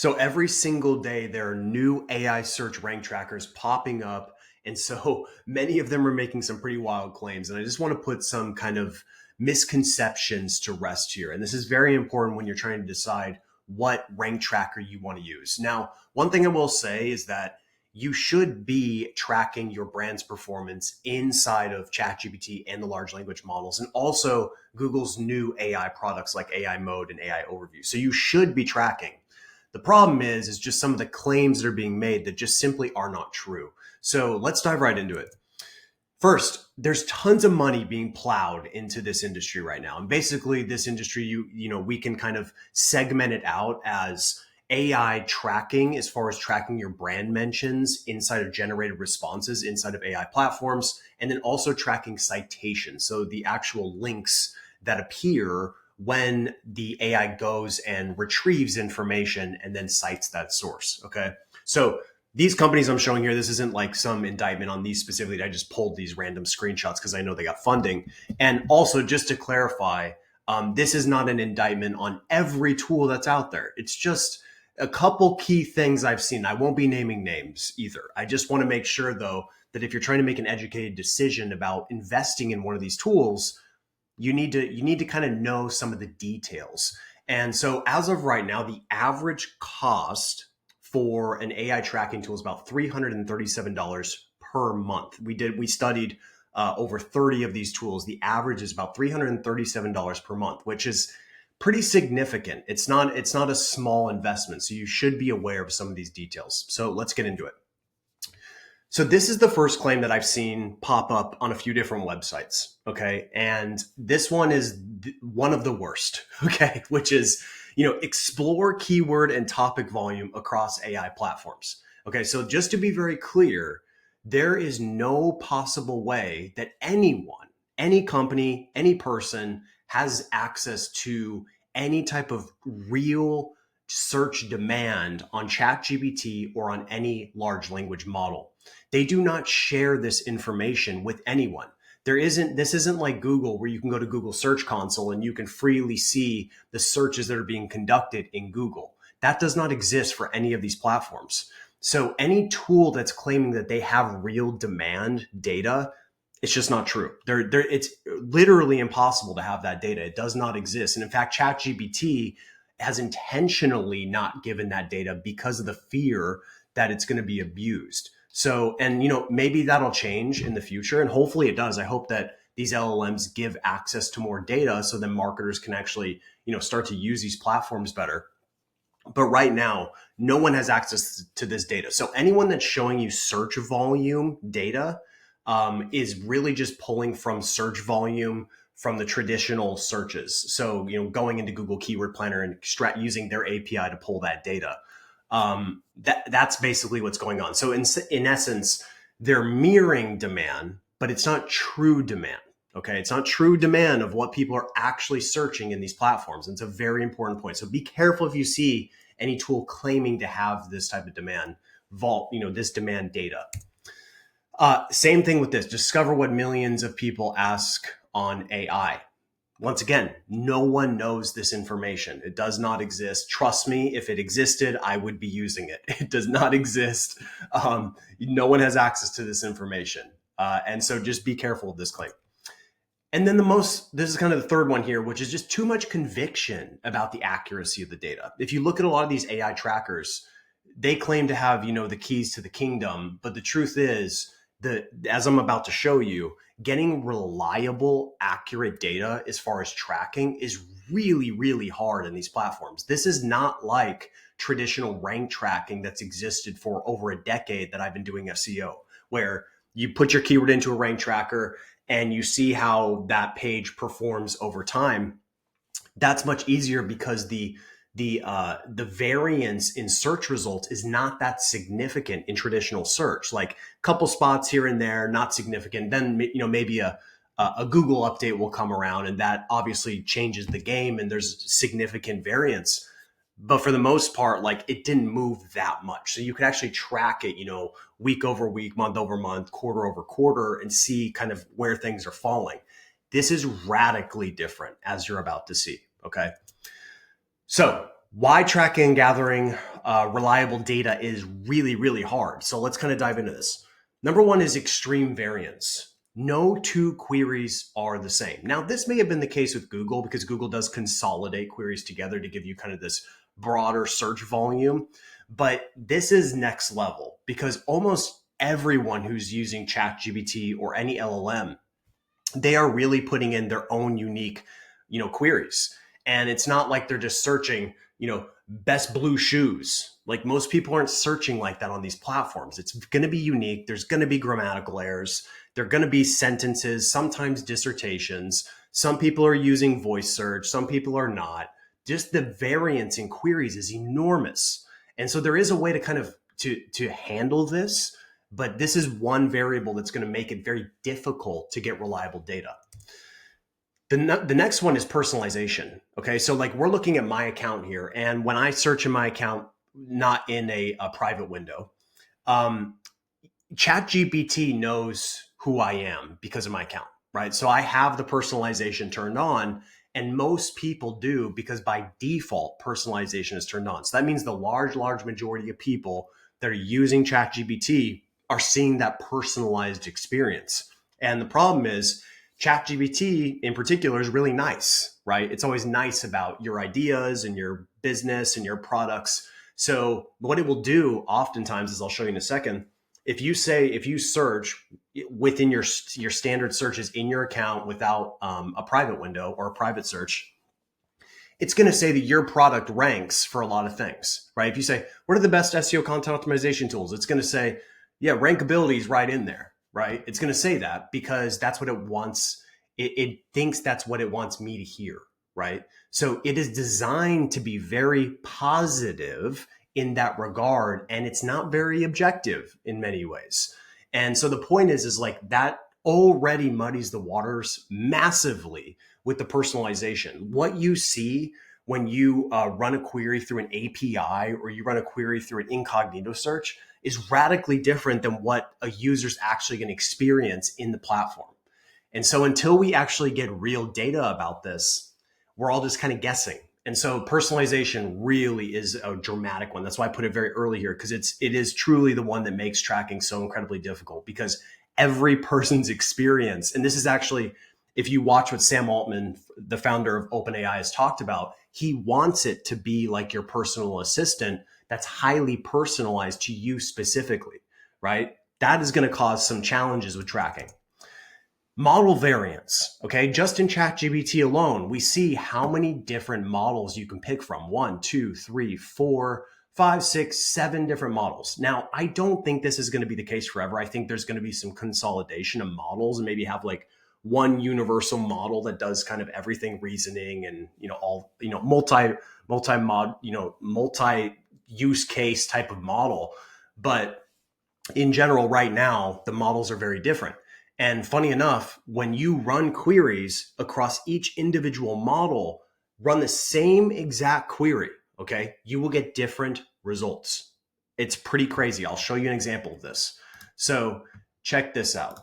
So every single day, there are new AI search rank trackers popping up. And so many of them are making some pretty wild claims. And I just want to put some kind of misconceptions to rest here. And this is very important when you're trying to decide what rank tracker you want to use. Now, one thing I will say is that you should be tracking your brand's performance inside of ChatGPT and the large language models, and also Google's new AI products like AI Mode and AI Overview. So you should be tracking. The problem is just some of the claims that are being made that just simply are not true. So let's dive right into it. First, there's tons of money being plowed into this industry right now. And basically this industry, we can kind of segment it out as AI tracking as far as tracking your brand mentions inside of generated responses inside of AI platforms, and then also tracking citations. So the actual links that appear when the AI goes and retrieves information and then cites that source. Okay. So these companies I'm showing here, this isn't like some indictment on these specifically. I just pulled these random screenshots because I know they got funding. And also, just to clarify, this is not an indictment on every tool that's out there. It's just a couple key things I've seen. I won't be naming names either. I just want to make sure, though, that if you're trying to make an educated decision about investing in one of these tools, you need to kind of know some of the details. And so as of right now, the average cost for an AI tracking tool is about $337 per month. We studied over 30 of these tools. The average is about $337 per month, which is pretty significant. It's not a small investment. So you should be aware of some of these details. So let's get into it. So this is the first claim that I've seen pop up on a few different websites. Okay. And this one is one of the worst. Okay. Which is, explore keyword and topic volume across AI platforms. Okay. So just to be very clear, there is no possible way that anyone, any company, any person has access to any type of real search demand on ChatGPT or on any large language model. They do not share this information with anyone. This isn't like Google where you can go to Google Search Console and you can freely see the searches that are being conducted in Google. That does not exist for any of these platforms. So any tool that's claiming that they have real demand data, it's just not true. It's literally impossible to have that data. It does not exist. And in fact, ChatGPT has intentionally not given that data because of the fear that it's going to be abused. So, and maybe that'll change in the future, and hopefully it does. I hope that these LLMs give access to more data so that marketers can actually, start to use these platforms better. But right now, no one has access to this data. So anyone that's showing you search volume data is really just pulling from search volume from the traditional searches. So, going into Google Keyword Planner and using their API to pull that data. That's basically what's going on. So in essence, they're mirroring demand, but it's not true demand. Okay. It's not true demand of what people are actually searching in these platforms. And it's a very important point. So be careful if you see any tool claiming to have this type of demand this demand data. Same thing with this. Discover what millions of people ask on AI. Once again, no one knows this information. It does not exist. Trust me, if it existed, I would be using it. It does not exist. No one has access to this information. And so just be careful of this claim. And then this is kind of the third one here, which is just too much conviction about the accuracy of the data. If you look at a lot of these AI trackers, they claim to have, the keys to the kingdom. But the truth is as I'm about to show you, getting reliable, accurate data as far as tracking is really, really hard in these platforms. This is not like traditional rank tracking that's existed for over a decade that I've been doing SEO, where you put your keyword into a rank tracker and you see how that page performs over time. That's much easier because the variance in search results is not that significant in traditional search. Like a couple spots here and there, not significant. Then maybe a Google update will come around, and that obviously changes the game, and there's significant variance. But for the most part, like, it didn't move that much. So you could actually track it, week over week, month over month, quarter over quarter, and see kind of where things are falling. This is radically different, as you're about to see. Okay. So Why tracking and gathering reliable data is really, really hard. So let's kind of dive into this. Number one is extreme variance. No two queries are the same. Now, this may have been the case with Google because Google does consolidate queries together to give you kind of this broader search volume. But this is next level because almost everyone who's using ChatGPT or any LLM, they are really putting in their own unique, queries. And it's not like they're just searching, best blue shoes. Like most people aren't searching like that on these platforms. It's going to be unique. There's going to be grammatical errors. There are going to be sentences, sometimes dissertations. Some people are using voice search. Some people are not. Just the variance in queries is enormous. And so there is a way to kind of to handle this, but this is one variable that's going to make it very difficult to get reliable data. The next one is personalization. Okay. So like we're looking at my account here, and when I search in my account, not in a private window, um, ChatGPT knows who I am because of my account, right? So I have the personalization turned on, and most people do because by default, personalization is turned on. So that means the large majority of people that are using ChatGPT are seeing that personalized experience. And the problem is, ChatGPT in particular is really nice, right? It's always nice about your ideas and your business and your products. So what it will do oftentimes, as I'll show you in a second, if you search within your standard searches in your account without a private window or a private search, it's going to say that your product ranks for a lot of things, right? If you say, what are the best SEO content optimization tools? It's going to say, yeah, rankability is right in there, right? It's going to say that because that's what it wants. It thinks that's what it wants me to hear, right? So it is designed to be very positive in that regard, and it's not very objective in many ways. And so the point is like that already muddies the waters massively with the personalization. What you see when you run a query through an API or you run a query through an incognito search is radically different than what a user's actually going to experience in the platform. And so until we actually get real data about this, we're all just kind of guessing. And so personalization really is a dramatic one. That's why I put it very early here, because it is truly the one that makes tracking so incredibly difficult, because every person's experience, and this is actually, if you watch what Sam Altman, the founder of OpenAI, has talked about, he wants it to be like your personal assistant that's highly personalized to you specifically, right? That is going to cause some challenges with tracking. Model variants, okay? Just in ChatGPT alone, we see how many different models you can pick from. 1, 2, 3, 4, 5, 6, 7 different models. Now, I don't think this is going to be the case forever. I think there's going to be some consolidation of models and maybe have like one universal model that does kind of everything, reasoning and, all, multi use case type of model. But in general, right now, the models are very different. And funny enough, when you run queries across each individual model, run the same exact query, okay, you will get different results. It's pretty crazy. I'll show you an example of this. So check this out.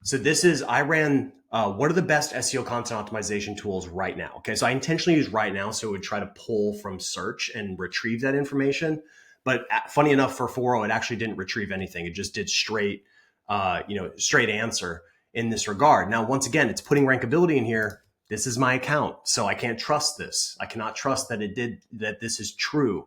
So I ran, what are the best SEO content optimization tools right now? Okay, so I intentionally use right now, so it would try to pull from search and retrieve that information. But funny enough, for 4.0, it actually didn't retrieve anything. It just did straight answer in this regard. Now, once again, it's putting rankability in here. This is my account, so I can't trust this. I cannot trust that this is true.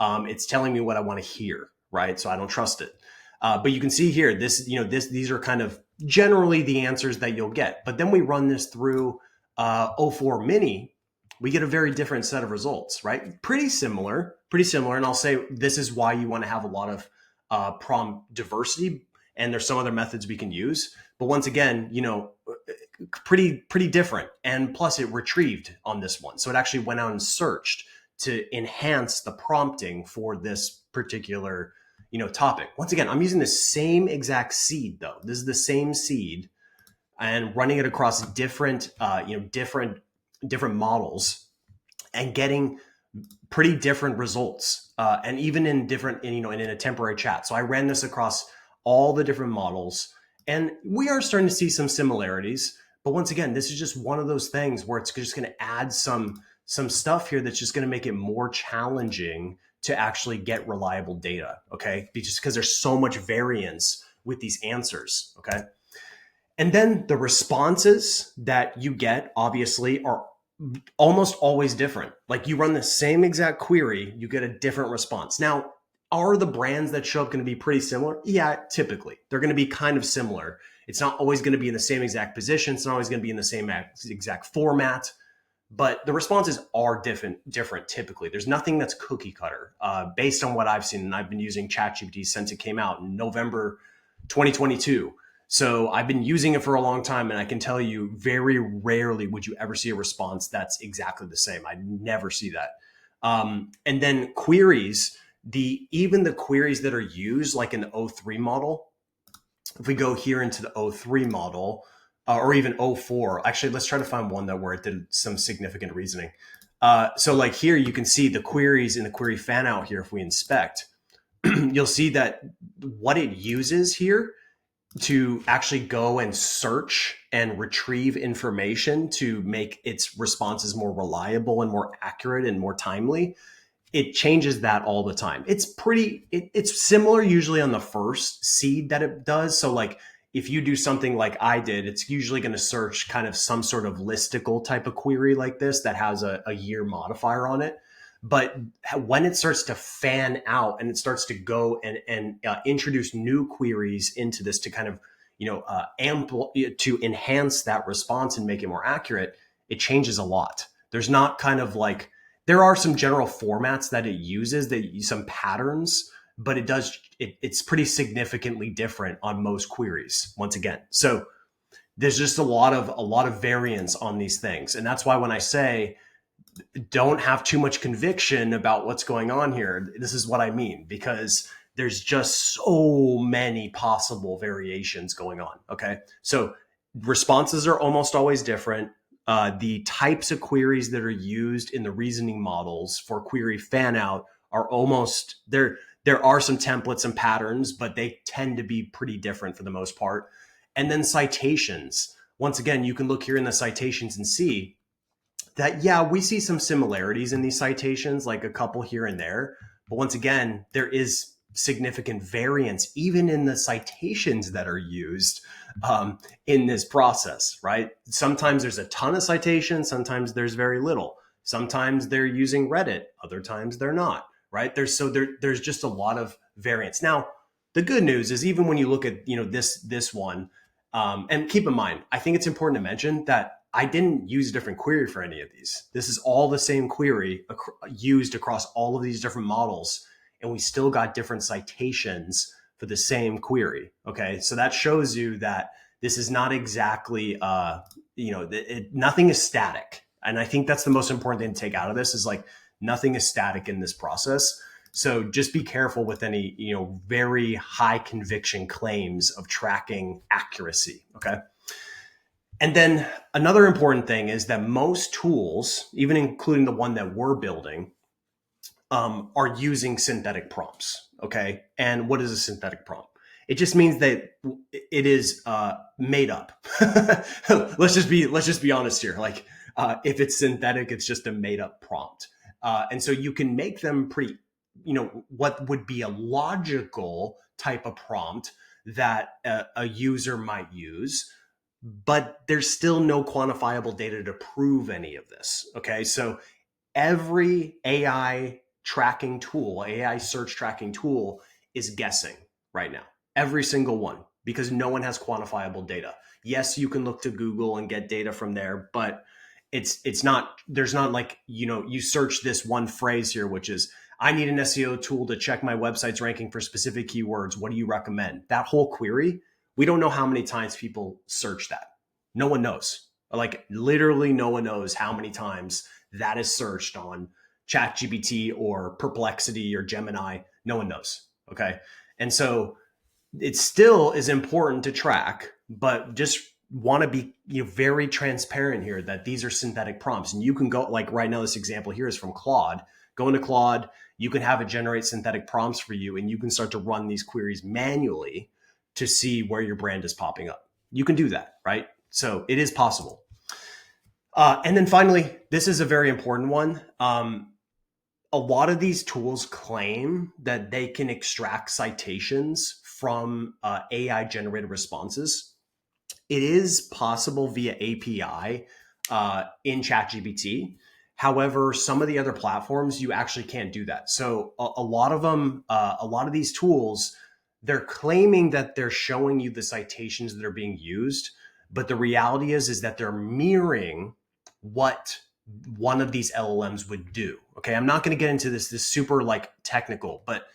It's telling me what I want to hear, right? So I don't trust it. But you can see here, these are kind of generally the answers that you'll get. But then we run this through O4 Mini, we get a very different set of results, right? Pretty similar. And I'll say this is why you want to have a lot of prompt diversity, and there's some other methods we can use. But once again, pretty different. And plus it retrieved on this one. So it actually went out and searched to enhance the prompting for this particular, topic. Once again, I'm using the same exact seed though. This is the same seed and running it across different models and getting pretty different results. And even in a temporary chat. So I ran this across all the different models, and we are starting to see some similarities. But once again, this is just one of those things where it's just going to add some some stuff here that's just going to make it more challenging to actually get reliable data. Okay. Just because there's so much variance with these answers. Okay. And then the responses that you get obviously are almost always different. Like you run the same exact query, you get a different response. Now, are the brands that show up going to be pretty similar? Yeah, typically. They're going to be kind of similar. It's not always going to be in the same exact position. It's not always going to be in the same exact format, but the responses are different typically. There's nothing that's cookie cutter based on what I've seen. And I've been using ChatGPT since it came out in November 2022. So I've been using it for a long time, and I can tell you very rarely would you ever see a response that's exactly the same. I never see that. And then queries, even the queries that are used, like in the O3 model, if we go here into the O3 model, or even O4, actually, let's try to find one where it did some significant reasoning. So like here, you can see the queries in the query fan out here. If we inspect, you'll see that what it uses here to actually go and search and retrieve information to make its responses more reliable and more accurate and more timely, it changes that all the time. It's similar usually on the first seed that it does. So like if you do something like I did, it's usually going to search kind of some sort of listicle type of query like this that has a year modifier on it. But when it starts to fan out and it starts to go and introduce new queries into this to kind of, to enhance that response and make it more accurate, it changes a lot. There's not kind of like, there are some general formats that it uses, some patterns, but it's pretty significantly different on most queries once again. So there's just a lot of variance on these things. And that's why when I say, don't have too much conviction about what's going on here, this is what I mean, because there's just so many possible variations going on. Okay. So responses are almost always different. The types of queries that are used in the reasoning models for query fan out are almost there. There are some templates and patterns, but they tend to be pretty different for the most part. And then citations. Once again, you can look here in the citations and see that, yeah, we see some similarities in these citations, like a couple here and there. But once again, there is significant variance even in the citations that are used in this process, right? Sometimes there's a ton of citations, sometimes there's very little. Sometimes they're using Reddit, other times they're not, right? There's just a lot of variance. Now, the good news is even when you look at this one, and keep in mind, I think it's important to mention that I didn't use a different query for any of these. This is all the same query used across all of these different models, and we still got different citations for the same query. Okay, so that shows you that this is not exactly, nothing is static. And I think that's the most important thing to take out of this is like nothing is static in this process. So just be careful with any, very high conviction claims of tracking accuracy. Okay. And then another important thing is that most tools, even including the one that we're building, are using synthetic prompts. Okay. And what is a synthetic prompt? It just means that it is made up. let's just be honest here. Like if it's synthetic, it's just a made up prompt. And so you can make them pretty, what would be a logical type of prompt that a user might use, but there's still no quantifiable data to prove any of this. Okay. So every AI tracking tool, AI search tracking tool is guessing right now. Every single one, because no one has quantifiable data. Yes, you can look to Google and get data from there, but there's not like, you search this one phrase here, which is, I need an SEO tool to check my website's ranking for specific keywords. What do you recommend? That whole query, we don't know how many times people search that. No one knows. Like literally no one knows how many times that is searched on ChatGPT or Perplexity or Gemini. No one knows. Okay. And so it still is important to track, but just want to be very transparent here that these are synthetic prompts. And you can go, like right now, this example here is from Claude. Go into Claude, you can have it generate synthetic prompts for you, and you can start to run these queries manually to see where your brand is popping up. You can do that, right? So it is possible. And then finally, this is a very important one. A lot of these tools claim that they can extract citations from AI generated responses. It is possible via API in ChatGPT. However, some of the other platforms, you actually can't do that. So a lot of them, a lot of these tools, they're claiming that they're showing you the citations that are being used, but the reality is that they're mirroring what one of these LLMs would do. Okay, I'm not going to get into this super like technical, but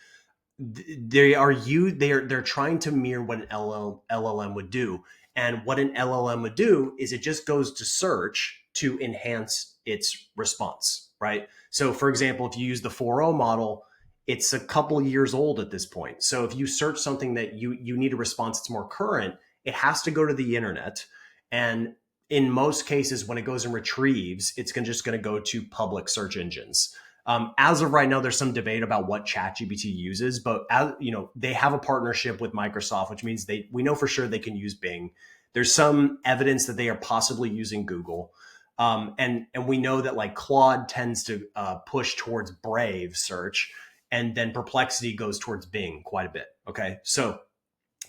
they're trying to mirror what an LLM would do. And what an LLM would do is it just goes to search to enhance its response, right? So for example, if you use the 4.0 model, it's a couple years old at this point. So if you search something that you need a response that's more current, it has to go to the internet. And in most cases, when it goes and retrieves, it's just going to go to public search engines. As of right now, there's some debate about what ChatGPT uses, but as you know, they have a partnership with Microsoft, which means we know for sure they can use Bing. There's some evidence that they are possibly using Google, and we know that like Claude tends to push towards Brave search, and then Perplexity goes towards Bing quite a bit. Okay, so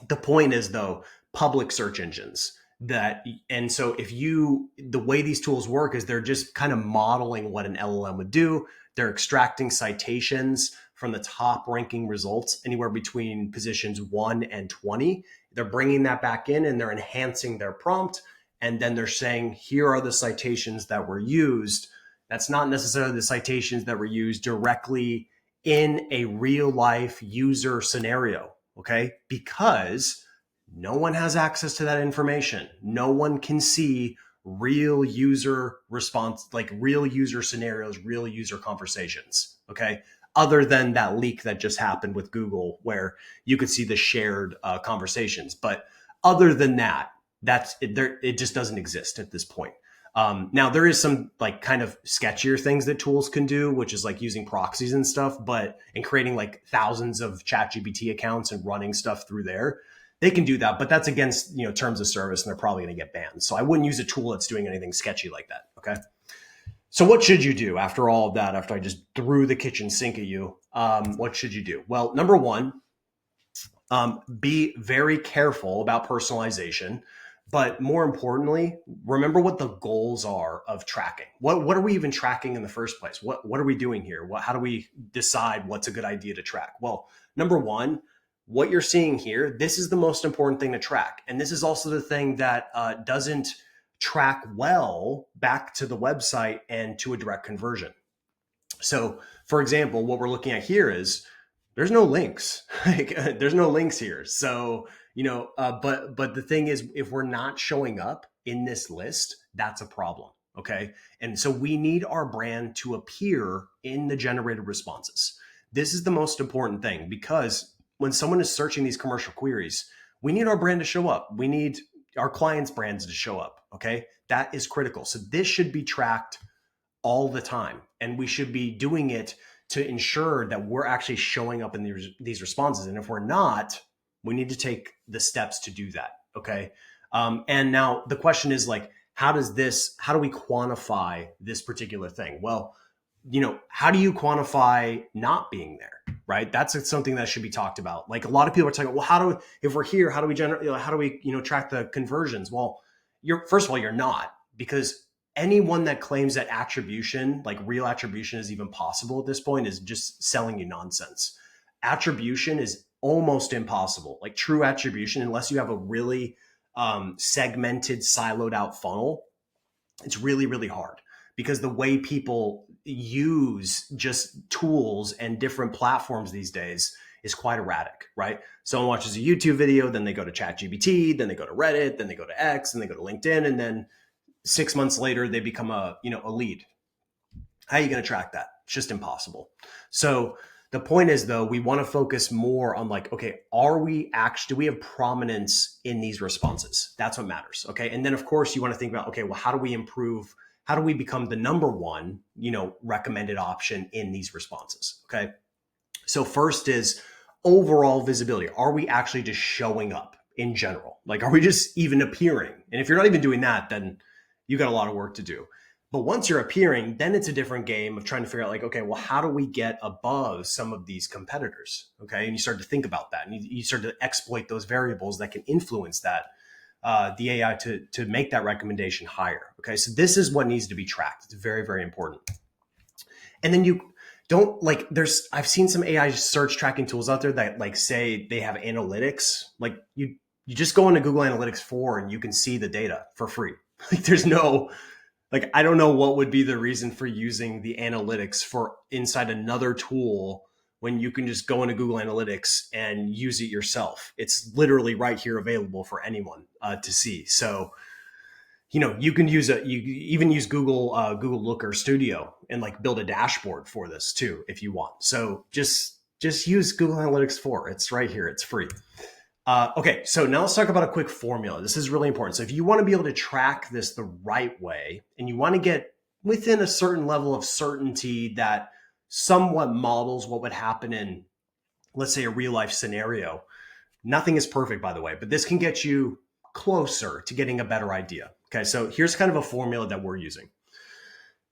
the point is though, public search engines that, and so the way these tools work is they're just kind of modeling what an LLM would do. They're extracting citations from the top ranking results anywhere between positions 1 and 20. They're bringing that back in and they're enhancing their prompt, and then they're saying here are the citations that were used. That's not necessarily the citations that were used directly in a real life user scenario. Okay, because no one has access to that information. No one can see real user response, like real user scenarios, real user conversations. Okay, other than that leak that just happened with Google where you could see the shared conversations. But other than that, it just doesn't exist at this point. Now there is some like kind of sketchier things that tools can do, which is like using proxies and stuff, and creating like thousands of ChatGPT accounts and running stuff through there. They can do that, but that's against terms of service, and they're probably going to get banned. So I wouldn't use a tool that's doing anything sketchy like that. Okay. So what should you do after all of that? After I just threw the kitchen sink at you, what should you do? Well, number one, be very careful about personalization. But more importantly, remember what the goals are of tracking. What are we even tracking in the first place? What are we doing here? How do we decide what's a good idea to track? Well, number one, what you're seeing here, this is the most important thing to track. And this is also the thing that doesn't track well back to the website and to a direct conversion. So, for example, what we're looking at here is there's no links. There's no links here. So, but the thing is, if we're not showing up in this list, that's a problem. Okay. And so we need our brand to appear in the generated responses. This is the most important thing, because when someone is searching these commercial queries, we need our brand to show up. We need our clients' brands to show up. Okay. That is critical. So this should be tracked all the time. And we should be doing it to ensure that we're actually showing up in these responses. And if we're not, we need to take the steps to do that. Okay. And now the question is like, how do we quantify this particular thing? Well, how do you quantify not being there? Right. That's something that should be talked about. Like a lot of people are talking, well, if we're here, how do we generate, how do we, track the conversions? Well, first of all, you're not, because anyone that claims that attribution, like real attribution, is even possible at this point is just selling you nonsense. Attribution is almost impossible, like true attribution, unless you have a really segmented, siloed out funnel. It's really, really hard, because the way people use just tools and different platforms these days is quite erratic, right? Someone watches a YouTube video, then they go to ChatGPT, then they go to Reddit, then they go to X, and they go to LinkedIn, and then 6 months later, they become a lead. How are you going to track that? It's just impossible. So the point is, though, we want to focus more on like, okay, do we have prominence in these responses? That's what matters. Okay. And then of course you want to think about, okay, well, how do we become the number one, recommended option in these responses? Okay. So first is overall visibility. Are we actually just showing up in general? Like, are we just even appearing? And if you're not even doing that, then you got a lot of work to do. But once you're appearing, then it's a different game of trying to figure out like, okay, well, how do we get above some of these competitors? Okay. And you start to think about that and you start to exploit those variables that can influence that, the AI to make that recommendation higher. Okay. So this is what needs to be tracked. It's very, very important. And then you don't like, I've seen some AI search tracking tools out there that like say they have analytics. Like you just go into Google Analytics 4 and you can see the data for free. Like there's no, like, I don't know what would be the reason for using the analytics for inside another tool when you can just go into Google Analytics and use it yourself. It's literally right here available for anyone to see. So, you can use you even use Google Looker Studio and like build a dashboard for this too, if you want. So just use Google Analytics 4. It's right here. It's free. Okay, so now let's talk about a quick formula. This is really important. So if you want to be able to track this the right way and you want to get within a certain level of certainty that somewhat models what would happen in, let's say, a real life scenario, nothing is perfect, by the way, but this can get you closer to getting a better idea. Okay, so here's kind of a formula that we're using.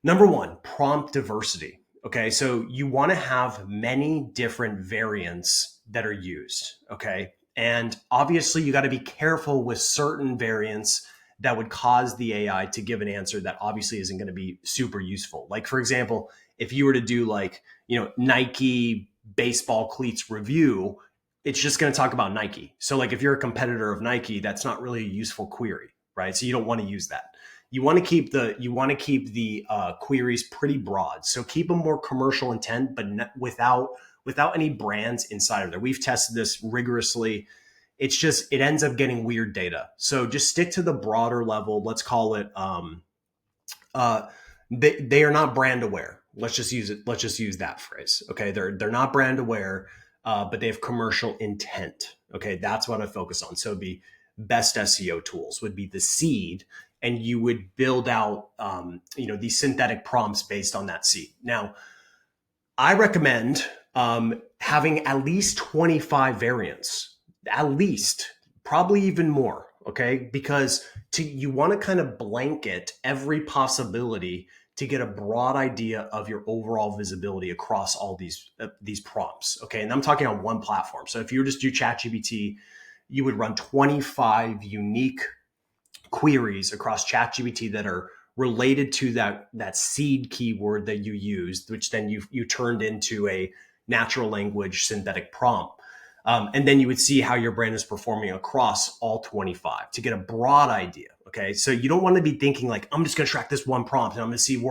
Number one, prompt diversity. Okay, so you want to have many different variants that are used. Okay. And obviously, you got to be careful with certain variants that would cause the AI to give an answer that obviously isn't going to be super useful. Like, for example, if you were to do like, Nike baseball cleats review, it's just going to talk about Nike. So like if you're a competitor of Nike, that's not really a useful query, right? So you don't want to use that. You want to keep the queries pretty broad. So keep them more commercial intent, but without any brands inside of there. We've tested this rigorously. It ends up getting weird data. So just stick to the broader level. Let's call it, they are not brand aware. Let's just use it. Let's just use that phrase. Okay. They're not brand aware, but they have commercial intent. Okay. That's what I focus on. So it'd be best SEO tools would be the seed, and you would build out, these synthetic prompts based on that seed. Now, I recommend having at least 25 variants, at least, probably even more, okay? Because you want to kind of blanket every possibility to get a broad idea of your overall visibility across all these prompts, okay? And I'm talking on one platform. So if you were just do ChatGPT, you would run 25 unique queries across ChatGPT that are related to that seed keyword that you used, which then you turned into a natural language synthetic prompt. And then you would see how your brand is performing across all 25 to get a broad idea. Okay. So you don't want to be thinking like, I'm just going to track this one prompt and I'm going to see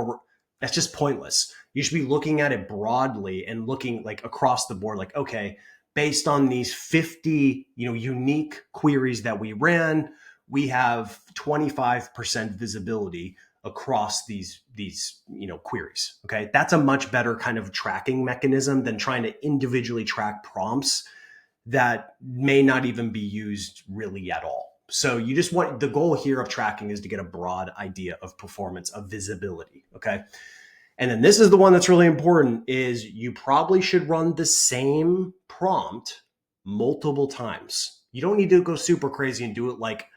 that's just pointless. You should be looking at it broadly and looking like across the board, like, okay, based on these 50, unique queries that we ran, we have 25% visibility across these queries. Okay. That's a much better kind of tracking mechanism than trying to individually track prompts that may not even be used really at all. So you just want, the goal here of tracking is to get a broad idea of performance, of visibility. Okay. And then this is the one that's really important, is you probably should run the same prompt multiple times. You don't need to go super crazy and do it like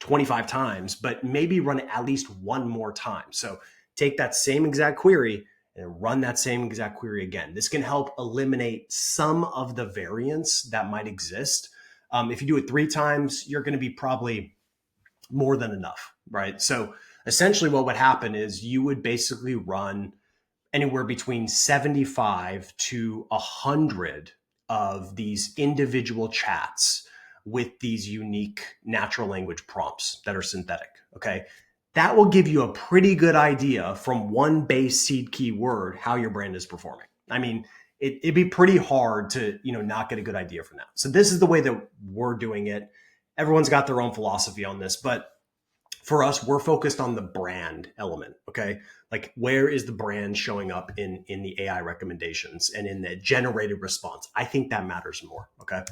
25 times, but maybe run it at least one more time. So take that same exact query and run that same exact query again. This can help eliminate some of the variance that might exist. If you do it 3 times, you're going to be probably more than enough, right? So essentially what would happen is you would basically run anywhere between 75 to 100 of these individual chats with these unique natural language prompts that are synthetic. Okay. That will give you a pretty good idea from one base seed keyword how your brand is performing. I mean, it'd be pretty hard to, not get a good idea from that. So this is the way that we're doing it. Everyone's got their own philosophy on this, but for us, we're focused on the brand element. Okay. Like, where is the brand showing up in the AI recommendations and in the generated response? I think that matters more. Okay.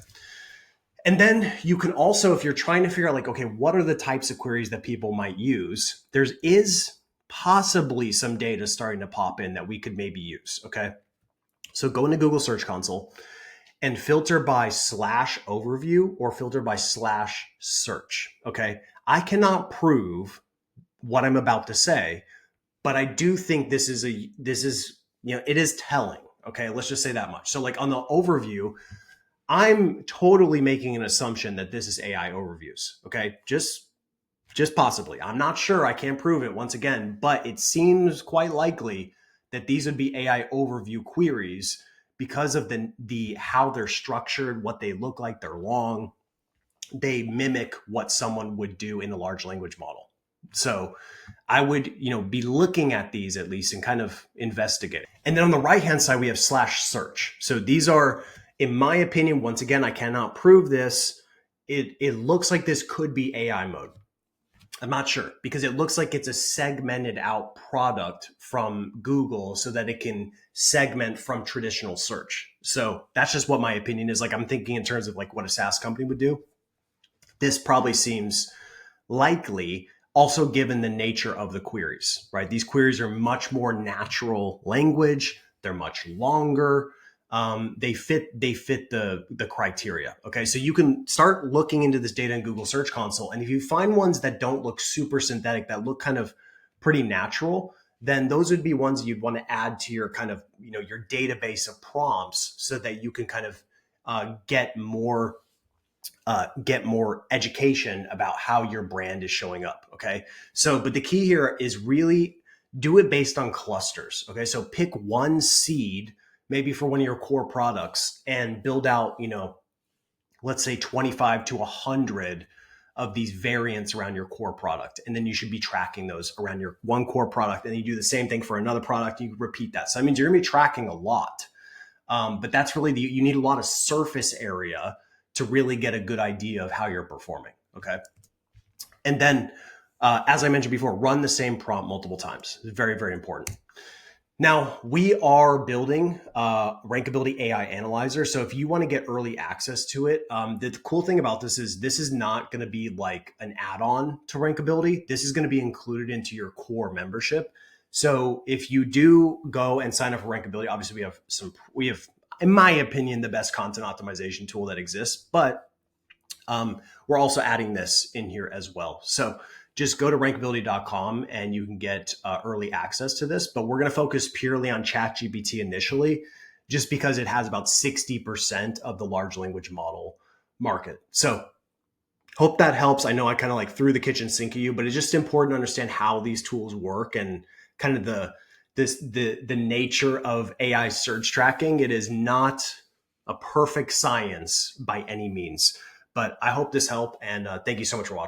And then you can also, if you're trying to figure out like, okay, what are the types of queries that people might use? There is possibly some data starting to pop in that we could maybe use. Okay. So go into Google Search Console and filter by /overview or filter by /search. Okay. I cannot prove what I'm about to say, but I do think this is it is telling. Okay, let's just say that much. So like on the overview, I'm totally making an assumption that this is AI overviews. Okay, just possibly. I'm not sure. I can't prove it once again, but it seems quite likely that these would be AI overview queries because of the how they're structured, what they look like. They're long. They mimic what someone would do in a large language model. So I would, be looking at these at least and kind of investigating. And then on the right hand side, we have slash search. So these are, in my opinion, once again, I cannot prove this. It looks like this could be AI mode. I'm not sure because it looks like it's a segmented out product from Google so that it can segment from traditional search. So that's just what my opinion is. Like I'm thinking in terms of like what a SaaS company would do. This probably seems likely, also given the nature of the queries, right? These queries are much more natural language. They're much longer. They fit the criteria. Okay, so you can start looking into this data in Google Search Console, and if you find ones that don't look super synthetic, that look kind of pretty natural, then those would be ones you'd want to add to your kind of your database of prompts, so that you can kind of get more education about how your brand is showing up. Okay. So, but the key here is really do it based on clusters. Okay. So pick one seed, maybe for one of your core products, and build out, let's say 25 to 100 of these variants around your core product. And then you should be tracking those around your one core product. And you do the same thing for another product. You repeat that. So that means you're going to be tracking a lot. But that's really you need a lot of surface area to really get a good idea of how you're performing. Okay. And then, as I mentioned before, run the same prompt multiple times. It's very, very important. Now, we are building Rankability AI Analyzer. So if you want to get early access to it, the cool thing about this is not going to be like an add-on to Rankability. This is going to be included into your core membership. So if you do go and sign up for Rankability, obviously we have, in my opinion, the best content optimization tool that exists, but we're also adding this in here as well. So just go to rankability.com and you can get early access to this, but we're going to focus purely on ChatGPT initially, just because it has about 60% of the large language model market. So hope that helps. I know I kind of like threw the kitchen sink at you, but it's just important to understand how these tools work and kind of the nature of AI search tracking. It is not a perfect science by any means, but I hope this helped. And thank you so much for watching.